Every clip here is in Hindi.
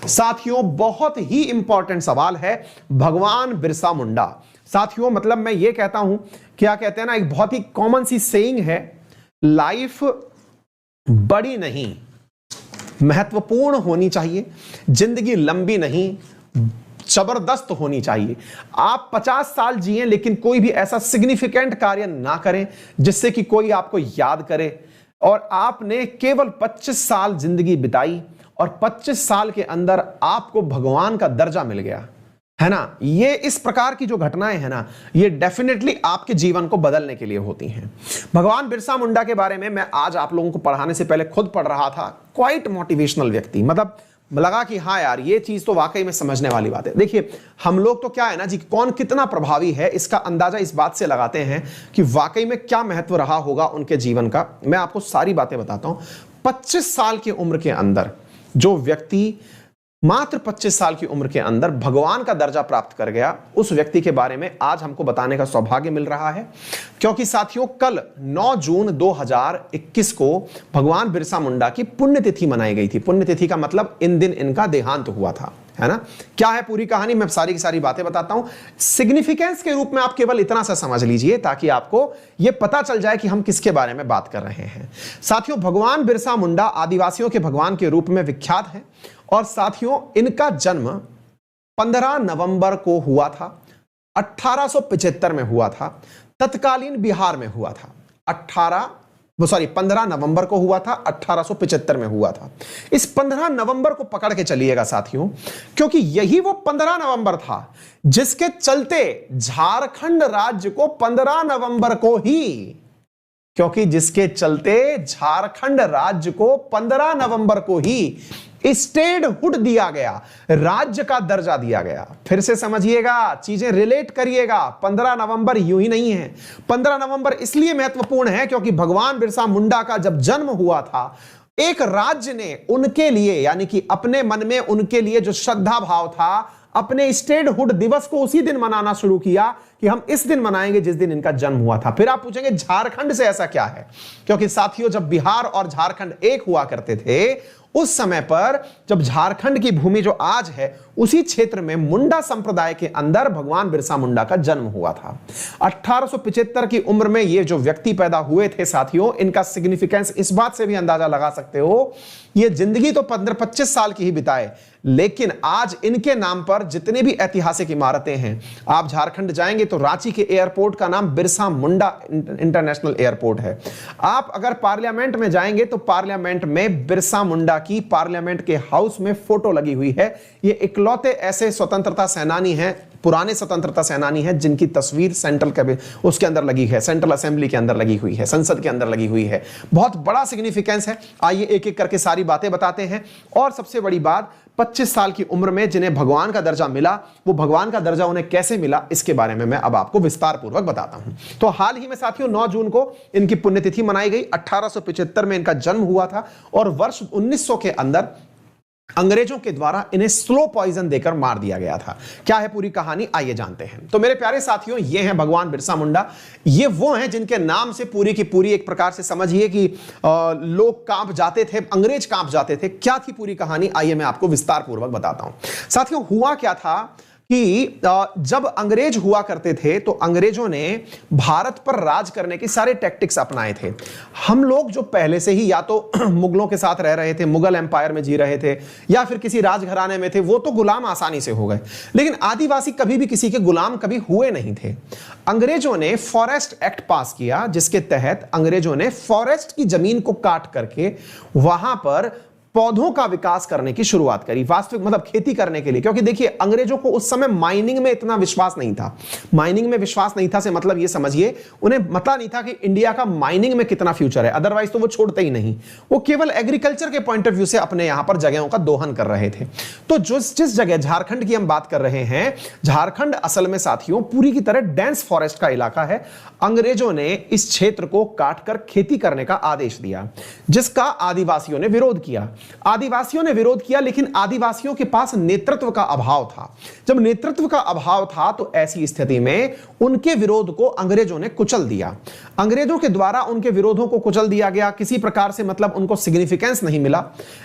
साथियों बहुत ही इंपॉर्टेंट सवाल है, भगवान बिरसा मुंडा। साथियों मतलब मैं ये कहता हूं, क्या कहते हैं ना, एक बहुत ही कॉमन सी सेइंग है, लाइफ बड़ी नहीं महत्वपूर्ण होनी चाहिए, जिंदगी लंबी नहीं जबरदस्त होनी चाहिए। आप 50 साल जिए लेकिन कोई भी ऐसा सिग्निफिकेंट कार्य ना करें जिससे कि कोई आपको याद करे। और आपने केवल 25 साल जिंदगी बिताई और 25 साल के अंदर आपको भगवान का दर्जा मिल गया, है ना। ये इस प्रकार की जो घटनाएं हैं ना, ये डेफिनेटली आपके जीवन को बदलने के लिए होती हैं। भगवान बिरसा मुंडा के बारे में मैं आज आप लोगों को पढ़ाने से पहले खुद पढ़ रहा था। क्वाइट मोटिवेशनल व्यक्ति, मतलब लगा कि हाँ यार ये चीज तो वाकई में समझने वाली बात है। देखिए हम लोग तो क्या है ना जी, कौन कितना प्रभावी है इसका अंदाजा इस बात से लगाते हैं कि वाकई में क्या महत्व रहा होगा उनके जीवन का। मैं आपको सारी बातें बताता हूं। 25 साल की उम्र के अंदर जो व्यक्ति मात्र 25 साल की उम्र के अंदर भगवान का दर्जा प्राप्त कर गया, उस व्यक्ति के बारे में आज हमको बताने का सौभाग्य मिल रहा है। क्योंकि साथियों कल 9 जून 2021 को भगवान बिरसा मुंडा की पुण्यतिथि मनाई गई थी। पुण्यतिथि का मतलब इन दिन इनका देहांत हुआ था, है ना। क्या है पूरी कहानी, मैं सारी की सारी बातें बताता हूं। सिग्निफिकेंस के रूप में आप केवल इतना सा समझ लीजिए ताकि आपको यह पता चल जाए कि हम किसके बारे में बात कर रहे हैं। साथियों भगवान बिरसा मुंडा आदिवासियों के भगवान के रूप में विख्यात है और साथियों इनका जन्म 15 नवंबर को हुआ था, 1875 में हुआ था, तत्कालीन बिहार में हुआ था। 15 नवंबर को हुआ था, 1875 में हुआ था। इस 15 नवंबर को पकड़ के चलिएगा साथियों, क्योंकि यही वो 15 नवंबर था जिसके चलते झारखंड राज्य को 15 नवंबर को ही, क्योंकि जिसके चलते झारखंड राज्य को 15 नवंबर को ही स्टेटहुड दिया गया, राज्य का दर्जा दिया गया। फिर से समझिएगा, चीजें रिलेट करिएगा। 15 नवंबर यूं ही नहीं है। 15 नवंबर इसलिए महत्वपूर्ण है क्योंकि भगवान बिरसा मुंडा का जब जन्म हुआ था, एक राज्य ने उनके लिए, यानी कि अपने मन में उनके लिए जो श्रद्धा भाव था, अपने स्टेटहुड दिवस को उसी दिन मनाना शुरू किया कि हम इस दिन मनाएंगे जिस दिन इनका जन्म हुआ था। फिर आप पूछेंगे झारखंड से ऐसा क्या है, क्योंकि साथियों जब बिहार और झारखंड एक हुआ करते थे, उस समय पर जब झारखंड की भूमि जो आज है, उसी क्षेत्र में मुंडा संप्रदाय के अंदर भगवान बिरसा मुंडा का जन्म हुआ था। 1875 की उम्र में ये जो व्यक्ति पैदा हुए थे साथियों, इनका सिग्निफिकेंस इस बात से भी अंदाजा लगा सकते हो, ये जिंदगी तो 15-25 साल की ही बिताए, लेकिन आज इनके नाम पर जितने भी ऐतिहासिक इमारतें हैं, आप झारखंड जाएंगे तो रांची के एयरपोर्ट का नाम बिरसा मुंडा इंटरनेशनल एयरपोर्ट है। आप अगर पार्लियामेंट में जाएंगे तो पार्लियामेंट में बिरसा मुंडा की पार्लियामेंट के हाउस में फोटो लगी हुई है। ये इकलौते ऐसे स्वतंत्रता सेनानी हैं, पुराने स्वतंत्रता सेनानी हैं, जिनकी तस्वीर सेंट्रल कैबिनेट उसके अंदर लगी है, सेंट्रल असेंबली के अंदर लगी हुई है, संसद के अंदर लगी हुई है। बहुत बड़ा सिग्निफिकेंस है। आइए एक एक करके सारी बातें बताते हैं। और सबसे बड़ी बात, 25 साल की उम्र में जिन्हें भगवान का दर्जा मिला, वो भगवान का दर्जा उन्हें कैसे मिला, इसके बारे में मैं अब आपको विस्तार पूर्वक बताता हूं। तो हाल ही में साथियों 9 जून को इनकी पुण्यतिथि मनाई गई। 1875 में इनका जन्म हुआ था और वर्ष 1900 के अंदर अंग्रेजों के द्वारा इन्हें स्लो पॉइजन देकर मार दिया गया था। क्या है पूरी कहानी, आइए जानते हैं। तो मेरे प्यारे साथियों, ये हैं भगवान बिरसा मुंडा। ये वो हैं जिनके नाम से पूरी की पूरी एक प्रकार से समझिए कि लोग कांप जाते थे, अंग्रेज कांप जाते थे। क्या थी पूरी कहानी, आइए मैं आपको विस्तार पूर्वक बताता हूं। साथियों हुआ क्या था कि जब अंग्रेज हुआ करते थे तो अंग्रेजों ने भारत पर राज करने के सारे टैक्टिक्स अपनाए थे। हम लोग जो पहले से ही या तो मुगलों के साथ रह रहे थे, मुगल एम्पायर में जी रहे थे, या फिर किसी राजघराने में थे, वो तो गुलाम आसानी से हो गए, लेकिन आदिवासी कभी भी किसी के गुलाम कभी हुए नहीं थे। अंग्रेजों ने फॉरेस्ट एक्ट पास किया, जिसके तहत अंग्रेजों ने फॉरेस्ट की जमीन को काट करके वहां पर पौधों का विकास करने की शुरुआत करी, वास्तविक मतलब खेती करने के लिए। क्योंकि देखिए अंग्रेजों को उस समय माइनिंग में इतना विश्वास नहीं था। माइनिंग में विश्वास नहीं था से मतलब ये समझिए, उन्हें पता नहीं था कि इंडिया का माइनिंग में कितना फ्यूचर है, अदरवाइज तो वो छोड़ते ही नहीं। वो केवल एग्रीकल्चर के पॉइंट ऑफ व्यू से अपने यहां पर जगहों का दोहन कर रहे थे। तो जिस जगह झारखंड की हम बात कर रहे हैं, झारखंड असल में साथियों पूरी की तरह डेंस फॉरेस्ट का इलाका है। अंग्रेजों ने इस क्षेत्र को काटकर खेती करने का आदेश दिया, जिसका आदिवासियों ने विरोध किया। आदिवासियों ने विरोध किया, लेकिन आदिवासियों के पास नेतृत्व का अभाव था। जब नेतृत्व का अभाव था तो ऐसी स्थिति में उनके विरोध को अंग्रेजों ने कुचल दिया। अंग्रेजों के द्वारा उनके विरोधों को कुचल दिया गया, किसी प्रकार से मतलब उनको सिग्निफिकेंस नहीं मिला।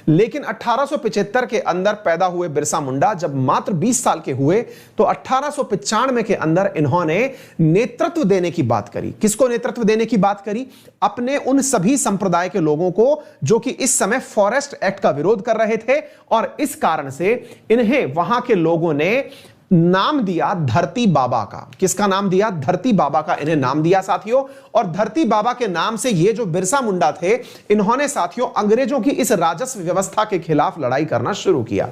लेकिन 1875 के अंदर पैदा हुए बिरसा मुंडा जब मात्र 20 साल के हुए तो 1895 के अंदर इन्होंने नेतृत्व देने की बात करी। किसको नेतृत्व देने की बात करी? अपने उन सभी संप्रदाय के लोगों को जो कि इस समय फॉरेस्ट एक्ट का विरोध कर रहे थे, और इस कारण से इन्हें वहां के लोगों ने नाम दिया धरती बाबा का। किसका नाम दिया? धरती बाबा का इन्हें नाम दिया साथियों। और धरती बाबा के नाम से ये जो बिरसा मुंडा थे, इन्होंने साथियों अंग्रेजों की इस राजस्व व्यवस्था के खिलाफ लड़ाई करना शुरू किया।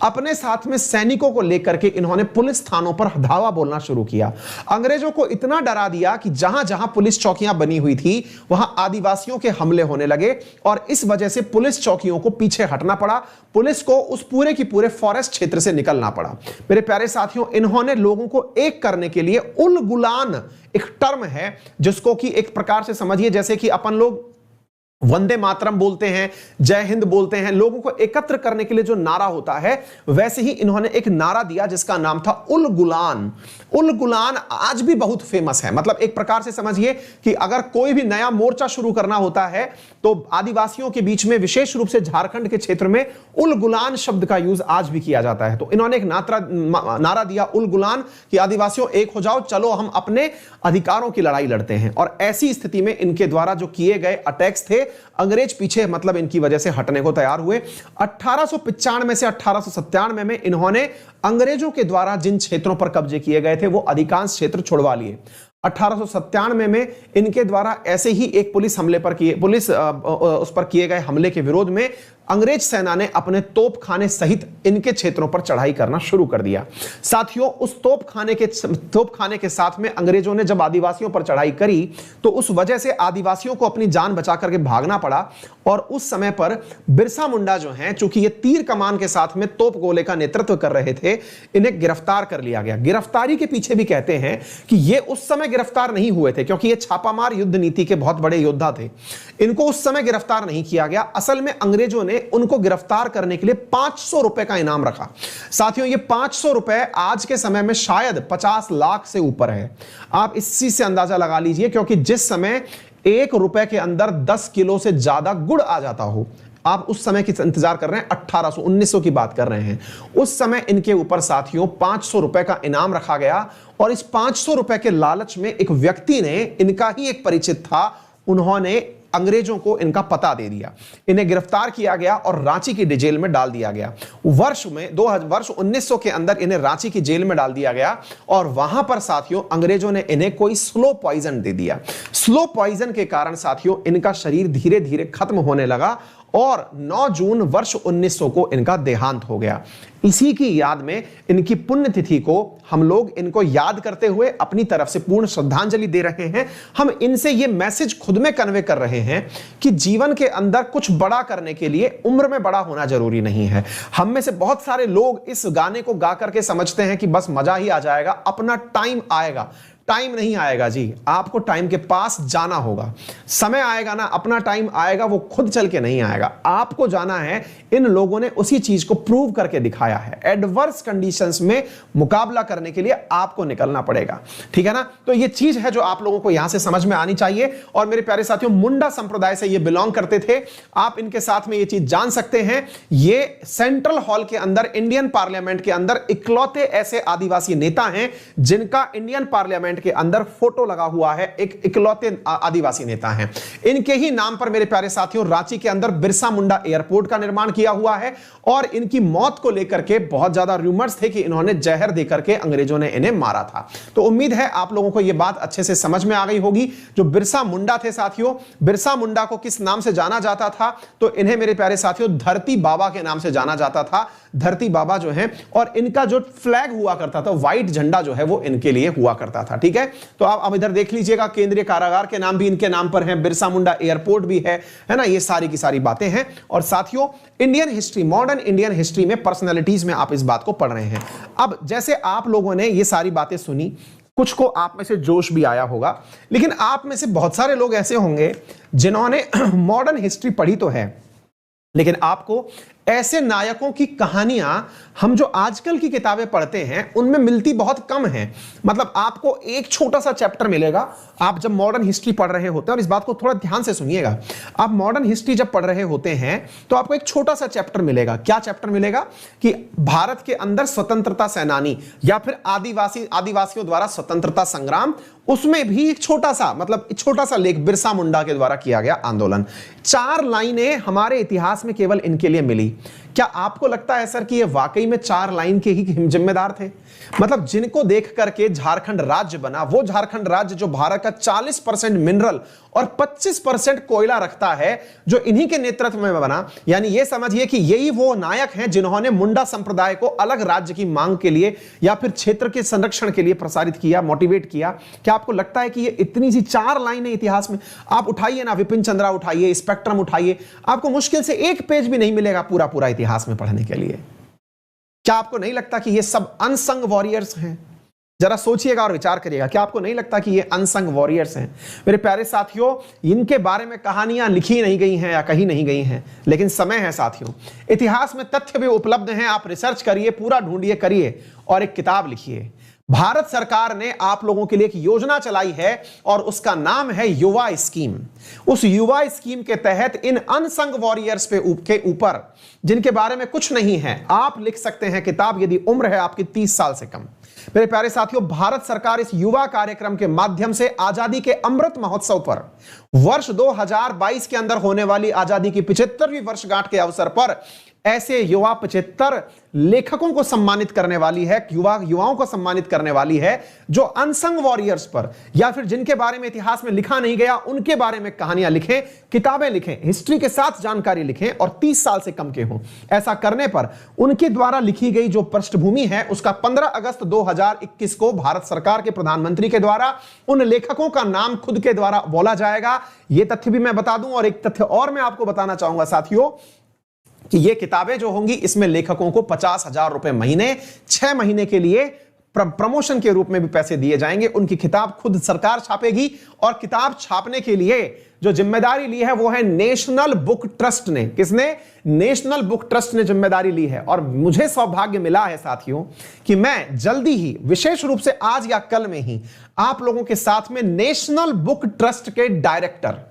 अपने साथ में सैनिकों को लेकर के इन्होंने पुलिस थानों पर धावा बोलना शुरू किया। अंग्रेजों को इतना डरा दिया कि जहां जहां पुलिस चौकियां बनी हुई थी वहां आदिवासियों के हमले होने लगे, और इस वजह से पुलिस चौकियों को पीछे हटना पड़ा। पुलिस को उस पूरे की पूरे फॉरेस्ट क्षेत्र से निकलना पड़ा। मेरे प्यारे साथियों, इन्होंने लोगों को एक करने के लिए उल गुलान एक टर्म है, जिसको कि एक प्रकार से समझिए जैसे कि अपन लोग वंदे मातरम बोलते हैं, जय हिंद बोलते हैं, लोगों को एकत्र करने के लिए जो नारा होता है, वैसे ही इन्होंने एक नारा दिया जिसका नाम था उल गुलान। उल गुलान आज भी बहुत फेमस है। मतलब एक प्रकार से समझिए कि अगर कोई भी नया मोर्चा शुरू करना होता है तो आदिवासियों के बीच में, विशेष रूप से झारखंड के क्षेत्र में, उल गुलान शब्द का यूज आज भी किया जाता है। तो इन्होंने एक नारा दिया उल गुलान कि आदिवासियों एक हो जाओ, चलो हम अपने अधिकारों की लड़ाई लड़ते हैं। और ऐसी स्थिति में इनके द्वारा जो किए गए अटैक्स थे, अंग्रेज पीछे मतलब इनकी वजह से हटने को तैयार हुए। 1895 से 1897 में इन्होंने अंग्रेजों के द्वारा जिन क्षेत्रों पर कब्जे किए गए थे वो अधिकांश क्षेत्र छुड़वा लिए। 1897 में इनके द्वारा ऐसे ही एक पुलिस उस पर किए गए हमले के विरोध में अंग्रेज सेना ने अपने तोपखाने सहित इनके क्षेत्रों पर चढ़ाई करना शुरू कर दिया। साथियों, उस तोपखाने के साथ में अंग्रेजों ने जब आदिवासियों पर चढ़ाई करी तो उस वजह से आदिवासियों को अपनी जान बचा करके भागना पड़ा। और उस समय पर बिरसा मुंडा जो हैं, चूंकि ये तीर कमान के साथ में तोप गोले का नेतृत्व कर रहे थे, इन्हें गिरफ्तार कर लिया गया। गिरफ्तारी के पीछे भी कहते हैं कि ये उस समय गिरफ्तार नहीं हुए थे, क्योंकि ये छापामार युद्ध नीति के बहुत बड़े योद्धा थे। इनको उस समय गिरफ्तार नहीं किया गया। असल में अंग्रेजों ने उनको गिरफ्तार करने के लिए 500 रुपए का इनाम रखा। साथियों, ये 500 रुपए आज के समय में शायद 50 लाख से ऊपर है। आप इस चीज से अंदाजा लगा लीजिए, क्योंकि जिस समय 1 रुपए के अंदर 10 किलो से ज्यादा गुड़ आ जाता हो, आप उस समय की इंतजार कर रहे हैं, 1900 की बात कर रहे हैं। उस समय इनके ऊपर साथियों 500 रुपए का इनाम रखा गया। और इस 500 रुपए के लालच में एक व्यक्ति ने, इनका ही एक परिचित था, उन्होंने अंग्रेजों को इनका पता दे दिया। इन्हें गिरफ्तार किया गया और रांची की जेल में डाल दिया गया। वर्ष 1900 के अंदर इन्हें रांची की जेल में डाल दिया गया। और वहां पर साथियों अंग्रेजों ने इन्हें कोई स्लो पॉइजन दे दिया। स्लो पॉइजन के कारण साथियों इनका शरीर धीरे धीरे खत्म होने लगा और 9 जून वर्ष 1900 को इनका देहांत हो गया। इसी की याद में, इनकी पुण्यतिथि को हम लोग इनको याद करते हुए अपनी तरफ से पूर्ण श्रद्धांजलि दे रहे हैं। हम इनसे ये मैसेज खुद में कन्वे कर रहे हैं कि जीवन के अंदर कुछ बड़ा करने के लिए उम्र में बड़ा होना जरूरी नहीं है। हम में से बहुत सारे लोग इस गाने को गा करके समझते हैं कि बस मजा ही आ जाएगा, अपना टाइम आएगा। टाइम नहीं आएगा जी, आपको टाइम के पास जाना होगा। समय आएगा ना, अपना टाइम आएगा, वो खुद चल के नहीं आएगा, आपको जाना है। इन लोगों ने उसी चीज को प्रूव करके दिखाया है। एडवर्स कंडीशंस में मुकाबला करने के लिए आपको निकलना पड़ेगा, ठीक है ना। तो ये चीज है जो आप लोगों को यहां से समझ में आनी चाहिए। और मेरे प्यारे साथियों, मुंडा संप्रदाय से ये बिलोंग करते थे। आप इनके साथ में ये चीज जान सकते हैं, ये सेंट्रल हॉल के अंदर, इंडियन पार्लियामेंट के अंदर इकलौते ऐसे आदिवासी नेता हैं जिनका इंडियन पार्लियामेंट के अंदर फोटो लगा हुआ है। एक इकलौते आदिवासी नेता हैं। इनके ही नाम पर मेरे प्यारे साथियों रांची के अंदर बिरसा मुंडा एयरपोर्ट का निर्माण किया हुआ है। और इनकी मौत को लेकर के बहुत ज्यादा रूमर्स थे कि इन्होंने जहर देकर के अंग्रेजों ने इन्हें मारा था। तो उम्मीद है आप लोगों को यह बात अच्छे से समझ में आ गई होगी। जो बिरसा मुंडा थे साथियों, बिरसा मुंडा को किस नाम से जाना जाता था? तो इन्हें मेरे प्यारे साथियों धरती बाबा के नाम से जाना जाता था। धरती बाबा जो है, और इनका जो फ्लैग हुआ करता था, व्हाइट झंडा जो है वो इनके लिए हुआ करता था, ठीक है। तो आप अब इधर देख लीजिएगा, केंद्रीय कारागार के नाम भी इनके नाम पर है, बिरसा मुंडा एयरपोर्ट भी है ना। ये सारी की सारी बातें हैं। और साथियों Indian history, modern Indian history में पर्सनैलिटीज में आप इस बात को पढ़ रहे हैं। अब जैसे आप लोगों ने ये सारी बातें सुनी, कुछ को आप में से जोश भी आया होगा, लेकिन आप में से बहुत सारे लोग ऐसे होंगे जिन्होंने मॉडर्न हिस्ट्री पढ़ी तो है लेकिन आपको ऐसे नायकों की कहानियां हम जो आजकल की किताबें पढ़ते हैं उनमें मिलती बहुत कम है। मतलब आपको एक छोटा सा चैप्टर मिलेगा, आप जब मॉडर्न हिस्ट्री पढ़ रहे होते हैं, और इस बात को थोड़ा ध्यान से सुनिएगा, आप मॉडर्न हिस्ट्री जब पढ़ रहे होते हैं तो आपको एक छोटा सा चैप्टर मिलेगा। क्या चैप्टर मिलेगा? कि भारत के अंदर स्वतंत्रता सेनानी या फिर आदिवासियों द्वारा स्वतंत्रता संग्राम, उसमें भी एक छोटा सा, मतलब छोटा सा लेख बिरसा मुंडा के द्वारा किया गया आंदोलन। 4 लाइनें हमारे इतिहास में केवल इनके लिए मिली। क्या आपको लगता है सर कि ये वाकई में 4 लाइन के ही जिम्मेदार थे? मतलब जिनको देख करके झारखंड राज्य बना, वो झारखंड राज्य जो भारत का 40% मिनरल और 25% कोयला रखता है, जो इन्हीं के नेतृत्व में बना। यानी ये समझिए कि यही वो नायक हैं जिन्होंने मुंडा संप्रदाय को अलग राज्य की मांग के लिए या फिर क्षेत्र के संरक्षण के लिए प्रसारित किया, मोटिवेट किया। क्या आपको लगता है कि ये इतनी सी 4 लाइन है इतिहास में? आप उठाइए ना, विपिन चंद्रा उठाइए, स्पेक्ट्रम उठाइए, आपको मुश्किल से 1 पेज भी नहीं मिलेगा पूरा पूरा इतिहास में पढ़ने के लिए। क्या आपको नहीं लगता कि ये सब अनसंग वॉरियर्स हैं? जरा सोचिएगा और विचार करिएगा, क्या आपको नहीं लगता कि ये अनसंग वॉरियर्स हैं? मेरे प्यारे साथियों, इनके बारे में कहानियां लिखी नहीं गई हैं या कही नहीं गई हैं, लेकिन समय है साथियों। इतिहास में तथ्य भी उपलब्ध हैं, आप रिसर्च करिए, पूरा ढूंढिए, करिए और एक किताब लिखिए। भारत सरकार ने आप लोगों के लिए एक योजना चलाई है और उसका नाम है युवा स्कीम। उस युवा स्कीम के तहत इन अनसंग वॉरियर्स के ऊपर, जिनके बारे में कुछ नहीं है, आप लिख सकते हैं किताब, यदि उम्र है आपकी 30 साल से कम। मेरे प्यारे साथियों, भारत सरकार इस युवा कार्यक्रम के माध्यम से आजादी के अमृत महोत्सव पर वर्ष 2022 के अंदर होने वाली आजादी की 75वीं वर्षगांठ के अवसर पर ऐसे युवा 75 लेखकों को सम्मानित करने वाली है, युवाओं को सम्मानित करने वाली है, जो अनसंग वॉरियर्स पर या फिर जिनके बारे में इतिहास में लिखा नहीं गया, उनके बारे में कहानियां लिखें, किताबें लिखें, हिस्ट्री के साथ जानकारी लिखें और 30 साल से कम के हों। ऐसा करने पर उनके द्वारा लिखी गई जो पृष्ठभूमि है, उसका 15 अगस्त 2021 को भारत सरकार के प्रधानमंत्री के द्वारा उन लेखकों का नाम खुद के द्वारा बोला जाएगा। यह तथ्य भी मैं बता दूं, और एक तथ्य और मैं आपको बताना चाहूंगा साथियों, कि ये किताबें जो होंगी, इसमें लेखकों को 50,000 रुपए महीने 6 महीने के लिए प्रमोशन के रूप में भी पैसे दिए जाएंगे। उनकी किताब खुद सरकार छापेगी और किताब छापने के लिए जो जिम्मेदारी ली है वो है नेशनल बुक ट्रस्ट ने। किसने? नेशनल बुक ट्रस्ट ने जिम्मेदारी ली है। और मुझे सौभाग्य मिला है साथियों कि मैं जल्दी ही, विशेष रूप से आज या कल में ही, आप लोगों के साथ में नेशनल बुक ट्रस्ट के डायरेक्टर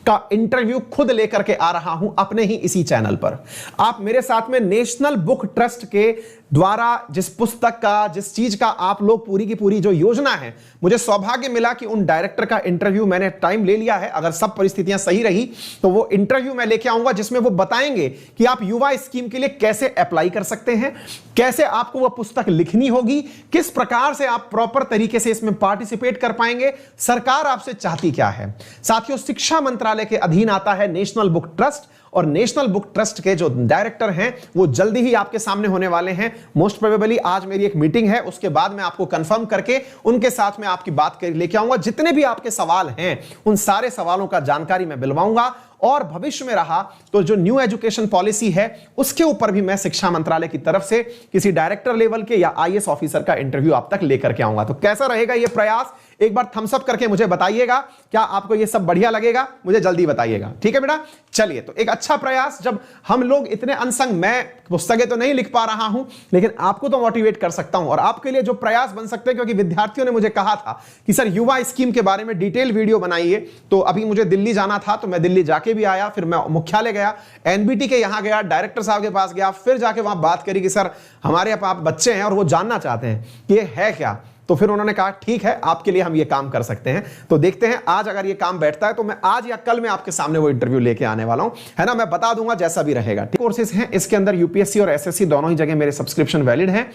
का इंटरव्यू खुद लेकर के आ रहा हूं अपने ही इसी चैनल पर। आप मेरे साथ में नेशनल बुक ट्रस्ट के द्वारा जिस पुस्तक का, जिस चीज का आप लोग पूरी की पूरी जो योजना है, मुझे सौभाग्य मिला कि उन डायरेक्टर का इंटरव्यू मैंने टाइम ले लिया है। अगर सब परिस्थितियां सही रही तो वो इंटरव्यू मैं लेके आऊंगा, जिसमें वो बताएंगे कि आप युवा स्कीम के लिए कैसे अप्लाई कर सकते हैं, कैसे आपको वह पुस्तक लिखनी होगी, किस प्रकार से आप प्रॉपर तरीके से इसमें पार्टिसिपेट कर पाएंगे, सरकार आपसे चाहती क्या है। साथियों, शिक्षा मंत्रालय के अधीन आता है नेशनल बुक ट्रस्ट, और नेशनल बुक ट्रस्ट के जो डायरेक्टर हैं वो जल्दी ही आपके सामने होने वाले हैं। मोस्ट प्रोबेबली आज मेरी एक मीटिंग है, उसके बाद मैं आपको कंफर्म करके उनके साथ में आपकी बात कर लेके आऊंगा। जितने भी आपके सवाल हैं उन सारे सवालों का जानकारी मैं दिलवाऊंगा, और भविष्य में रहा तो जो न्यू एजुकेशन पॉलिसी है उसके ऊपर भी मैं शिक्षा मंत्रालय की तरफ से किसी डायरेक्टर लेवल के या आईएएस ऑफिसर का इंटरव्यू आप तक लेकर के आऊंगा। तो कैसा रहेगा ये प्रयास? एक बार थम्स अप करके मुझे बताइएगा, क्या आपको ये सब बढ़िया लगेगा? मुझे जल्दी बताइएगा, ठीक है बेटा। चलिए, तो एक अच्छा प्रयास, जब हम लोग इतने अनसंग, मैं पुस्तकें तो नहीं लिख पा रहा हूं लेकिन आपको तो मोटिवेट कर सकता हूं, और आपके लिए जो प्रयास बन सकते हैं, क्योंकि विद्यार्थियों ने मुझे कहा था कि सर युवा स्कीम के बारे में डिटेल वीडियो बनाइए। तो अभी मुझे दिल्ली जाना था, तो मैं दिल्ली जाके भी आया, फिर मैं मुख्यालय गया, एनबीटी के यहां गया, डायरेक्टर साहब के पास गया, फिर जाके वहां बात करी कि सर हमारे आप बच्चे हैं और वो जानना चाहते हैं कि ये है क्या। तो फिर उन्होंने कहा ठीक है, आपके लिए हम ये काम कर सकते हैं। तो देखते हैं आज अगर ये काम बैठता है तो मैं आज या कल में आपके सामने वो इंटरव्यू लेके आने वाला हूं, है ना। मैं बता दूंगा जैसा भी रहेगा। कोर्सेज हैं इसके अंदर, यूपीएससी और एसएससी दोनों ही जगह मेरे सब्सक्रिप्शन वैलिड है।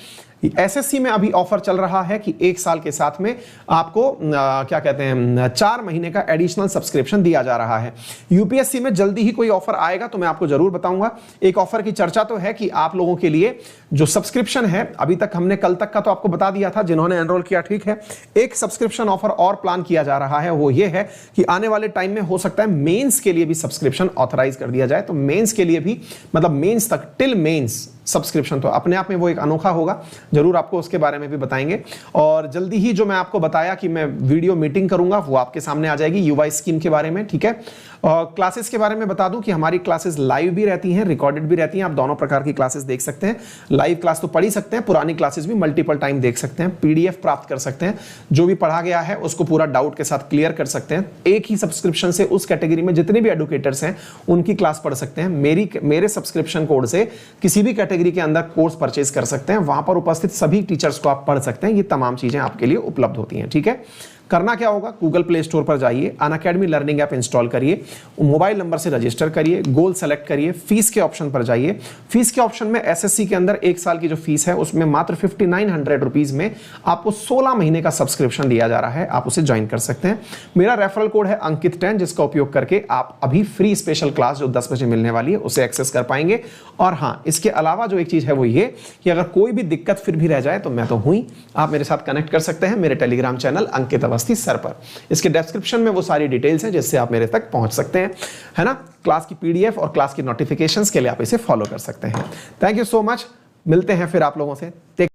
एसएससी में अभी ऑफर चल रहा है कि 1 साल के साथ में आपको क्या कहते हैं 4 महीने का एडिशनल सब्सक्रिप्शन दिया जा रहा है। यूपीएससी में जल्दी ही कोई ऑफर आएगा तो मैं आपको जरूर बताऊंगा। एक ऑफर की चर्चा तो है कि आप लोगों के लिए जो सब्सक्रिप्शन है, अभी तक हमने कल तक का तो आपको बता दिया था जिन्होंने एनरोल किया, ठीक है। एक सब्सक्रिप्शन ऑफर और प्लान किया जा रहा है, वो ये है कि आने वाले टाइम में हो सकता है मेंस के लिए भी सब्सक्रिप्शन ऑथराइज कर दिया जाए। तो मेंस के लिए भी, मतलब मेंस तक, टिल मेंस सब्सक्रिप्शन, तो अपने आप में वो एक अनोखा होगा, जरूर आपको उसके बारे में भी बताएंगे। और जल्दी ही जो मैं आपको बताया कि मैं वीडियो मीटिंग करूंगा वो आपके सामने आ जाएगी युवा स्कीम के बारे में, ठीक है। और क्लासेस के बारे में बता दूं कि हमारी क्लासेस लाइव भी रहती हैं, रिकॉर्डेड भी रहती हैं, आप दोनों प्रकार की क्लासेस देख सकते हैं। लाइव क्लास तो पढ़ ही सकते हैं, पुरानी क्लासेस भी मल्टीपल टाइम देख सकते हैं, पीडीएफ प्राप्त कर सकते हैं, जो भी पढ़ा गया है उसको पूरा डाउट के साथ क्लियर कर सकते हैं। एक ही सब्सक्रिप्शन से उस कैटेगरी में जितने भी एडुकेटर्स हैं उनकी क्लास पढ़ सकते हैं। मेरे सब्सक्रिप्शन कोड से किसी भी कैटेगरी के अंदर कोर्स परचेज कर सकते हैं, वहां पर उपस्थित सभी टीचर्स को आप पढ़ सकते हैं। ये तमाम चीजें आपके लिए उपलब्ध होती हैं, ठीक है। करना क्या होगा, गूगल प्ले स्टोर पर जाइए, अनअकैडमी लर्निंग ऐप इंस्टॉल करिए, मोबाइल नंबर से रजिस्टर करिए, गोल सेलेक्ट करिए, फीस के ऑप्शन पर जाइए। फीस के ऑप्शन में एसएससी के अंदर 1 साल की जो फीस है उसमें मात्र 5900 रुपीज में आपको 16 महीने का सब्सक्रिप्शन दिया जा रहा है, आप उसे ज्वाइन कर सकते हैं। मेरा रेफरल कोड है अंकित 10, जिसका उपयोग करके आप अभी फ्री स्पेशल क्लास जो 10 बजे मिलने वाली है उसे एक्सेस कर पाएंगे। और हाँ, इसके अलावा जो एक चीज है वो ये कि अगर कोई भी दिक्कत फिर भी रह जाए तो मैं तो हूं ही, आप मेरे साथ कनेक्ट कर सकते हैं मेरे टेलीग्राम चैनल अंकित अवस्थी सर पर। इसके डिस्क्रिप्शन में वो सारी डिटेल्स हैं जिससे आप मेरे तक पहुंच सकते हैं, है ना। क्लास की पीडीएफ और क्लास की नोटिफिकेशंस के लिए आप इसे फॉलो कर सकते हैं। थैंक यू सो मच, मिलते हैं फिर आप लोगों से।